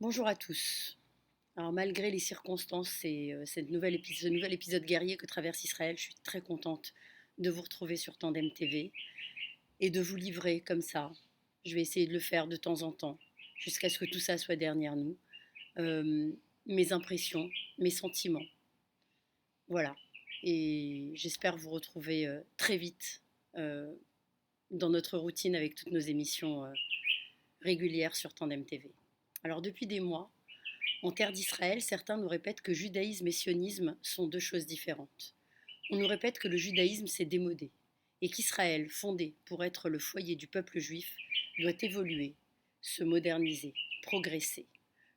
Bonjour à tous. Alors malgré les circonstances et ce nouvel épisode guerrier que traverse Israël, je suis très contente de vous retrouver sur Tandem TV et de vous livrer comme ça. Je vais essayer de le faire de temps en temps, jusqu'à ce que tout ça soit derrière nous. Euh, Mes impressions, mes sentiments. Voilà. Et j'espère vous retrouver très vite euh, dans notre routine avec toutes nos émissions régulières sur Tandem TV. Alors depuis des mois, en terre d'Israël, certains nous répètent que judaïsme et sionisme sont deux choses différentes. On nous répète que le judaïsme s'est démodé et qu'Israël, fondé pour être le foyer du peuple juif, doit évoluer, se moderniser, progresser.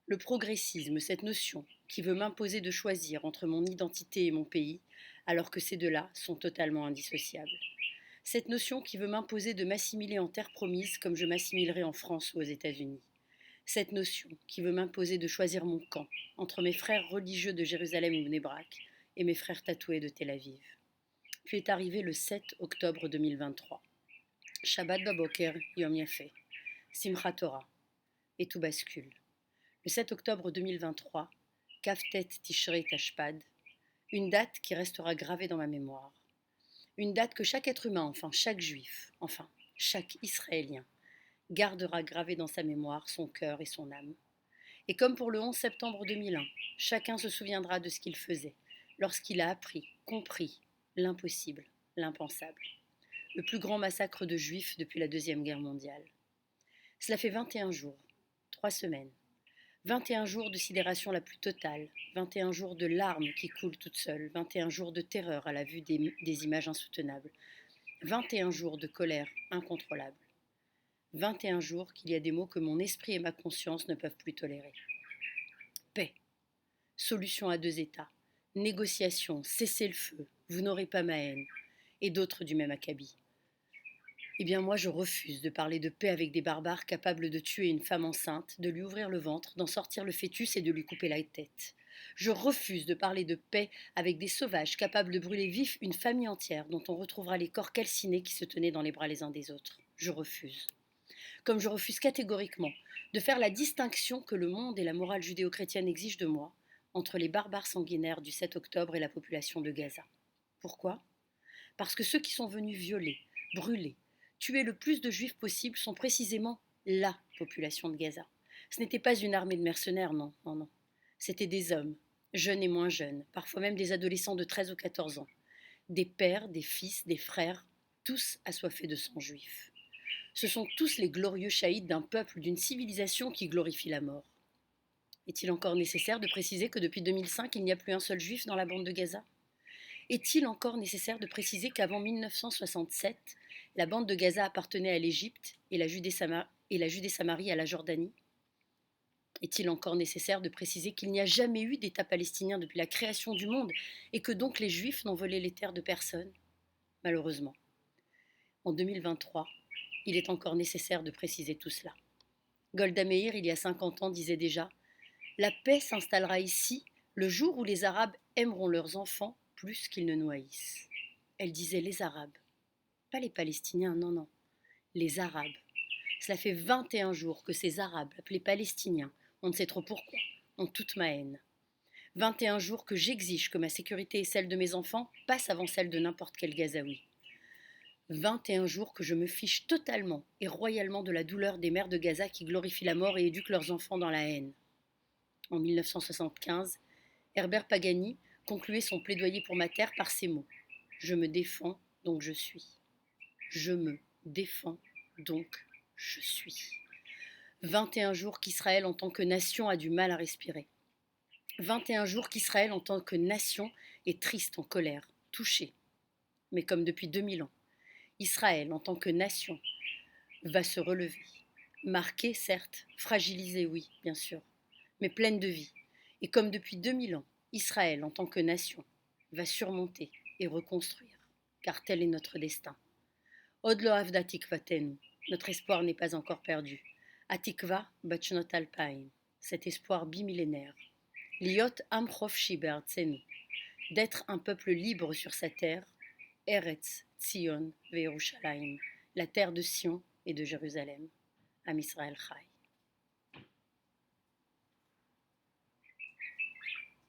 Le progressisme, cette notion qui veut m'imposer de choisir entre mon identité et mon pays, alors que ces deux-là sont totalement indissociables. Cette notion qui veut m'imposer de m'assimiler en terre promise comme je m'assimilerai en France ou aux États-Unis. Cette notion qui veut m'imposer de choisir mon camp entre mes frères religieux de Jérusalem ou Nébrak et mes frères tatoués de Tel Aviv. Puis est arrivé le 7 octobre 2023. Shabbat Baboker Yom Yafé, Simchat Torah, et tout bascule. Le 7 octobre 2023, Kaftet Tishrei Tashpad, une date qui restera gravée dans ma mémoire. Une date que chaque être humain, enfin chaque juif, enfin chaque Israélien, gardera gravée dans sa mémoire, son cœur et son âme. Et comme pour le 11 septembre 2001, chacun se souviendra de ce qu'il faisait lorsqu'il a appris, compris l'impossible, l'impensable. Le plus grand massacre de juifs depuis la Deuxième Guerre mondiale. Cela fait 21 jours, 3 semaines. 21 jours de sidération la plus totale, 21 jours de larmes qui coulent toutes seules, 21 jours de terreur à la vue des images insoutenables, 21 jours de colère incontrôlable. 21 jours qu'il y a des mots que mon esprit et ma conscience ne peuvent plus tolérer. Paix, solution à deux États, négociation, cessez-le-feu, vous n'aurez pas ma haine, et d'autres du même acabit. Eh bien moi je refuse de parler de paix avec des barbares capables de tuer une femme enceinte, de lui ouvrir le ventre, d'en sortir le fœtus et de lui couper la tête. Je refuse de parler de paix avec des sauvages capables de brûler vif une famille entière dont on retrouvera les corps calcinés qui se tenaient dans les bras les uns des autres. Je refuse. Comme je refuse catégoriquement de faire la distinction que le monde et la morale judéo-chrétienne exigent de moi entre les barbares sanguinaires du 7 octobre et la population de Gaza. Pourquoi? Parce que ceux qui sont venus violer, brûler, tuer le plus de juifs possible sont précisément la population de Gaza. Ce n'était pas une armée de mercenaires, non, non, non. C'étaient des hommes, jeunes et moins jeunes, parfois même des adolescents de 13 ou 14 ans, des pères, des fils, des frères, tous assoiffés de sang juif. Ce sont tous les glorieux shahids d'un peuple, d'une civilisation qui glorifie la mort. Est-il encore nécessaire de préciser que depuis 2005, il n'y a plus un seul juif dans la bande de Gaza? Est-il encore nécessaire de préciser qu'avant 1967, la bande de Gaza appartenait à l'Égypte et la Judée-Samarie à la Jordanie? Est-il encore nécessaire de préciser qu'il n'y a jamais eu d'État palestinien depuis la création du monde et que donc les Juifs n'ont volé les terres de personne? Malheureusement, en 2023, il est encore nécessaire de préciser tout cela. Golda Meir, il y a 50 ans, disait déjà: la paix s'installera ici le jour où les Arabes aimeront leurs enfants plus qu'ils ne nous haïssent. Elle disait les Arabes, pas les Palestiniens, non, non, les Arabes. Cela fait 21 jours que ces Arabes, appelés Palestiniens, on ne sait trop pourquoi, ont toute ma haine. 21 jours que j'exige que ma sécurité et celle de mes enfants passent avant celle de n'importe quel Gazaoui. 21 jours que je me fiche totalement et royalement de la douleur des mères de Gaza qui glorifient la mort et éduquent leurs enfants dans la haine. En 1975, Herbert Pagani concluait son plaidoyer pour ma terre par ces mots: je me défends, donc je suis. Je me défends, donc je suis. 21 jours qu'Israël en tant que nation a du mal à respirer. 21 jours qu'Israël en tant que nation est triste, en colère, touché. Mais comme depuis 2000 ans, Israël en tant que nation va se relever. Marquée, certes, fragilisée, oui, bien sûr, mais pleine de vie. Et comme depuis 2000 ans, Israël en tant que nation va surmonter et reconstruire, car tel est notre destin. Od lo avda tikvatenu, notre espoir n'est pas encore perdu. Atikva bachnot alpaim, cet espoir bimillénaire. Liot am chofshi be'artzenu, d'être un peuple libre sur sa terre. Eretz Tzion ve'Yerushalayim, la terre de Sion et de Jérusalem. Am Israël Chai.